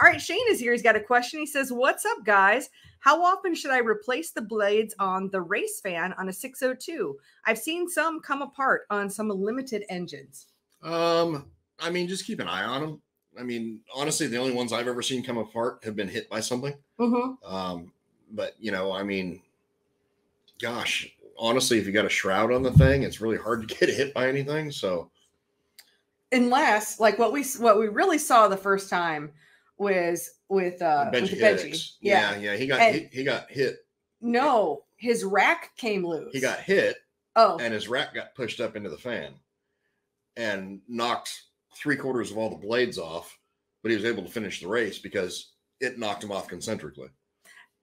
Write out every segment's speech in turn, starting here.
All right, Shane is here. He's got a question. He says, what's up, guys? How often should I replace the blades on the race fan on a 602? I've seen some come apart on some limited engines. I mean, just keep an eye on them. I mean, honestly, the only ones I've ever seen come apart have been hit by something. But, you know, I mean, gosh, honestly, if you got a shroud on the thing, it's really hard to get hit by anything. So unless, like, what we really saw the first time was with Benji. Yeah, he got hit. No, his rack came loose. He got hit. Oh, and his rack got pushed up into the fan and knocked 3/4 of all the blades off, but he was able to finish the race because it knocked him off concentrically.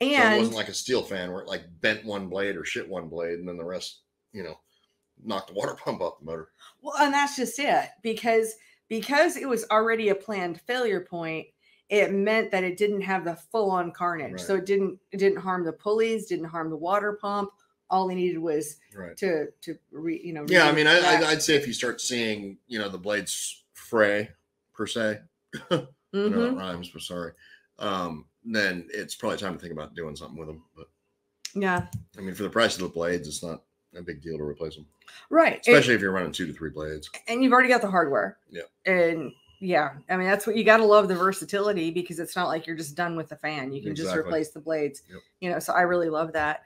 And so it wasn't like a steel fan where it like bent one blade or shit one blade and then the rest, you know, knocked the water pump off the motor. Well, and that's just it, because it was already a planned failure point. It meant that it didn't have the full-on carnage. Right. So it didn't harm the pulleys, didn't harm the water pump. All he needed was to yeah, I mean, I'd say if you start seeing, you know, the blades fray per se, I know that rhymes, but sorry. Then it's probably time to think about doing something with them. But yeah, I mean, for the price of the blades, it's not a big deal to replace them. Right. Especially if you're running 2 to 3 blades. And you've already got the hardware. Yeah. And yeah, I mean, that's what you got to love, the versatility, because it's not like you're just done with the fan. You can just replace the blades, you know, so I really love that.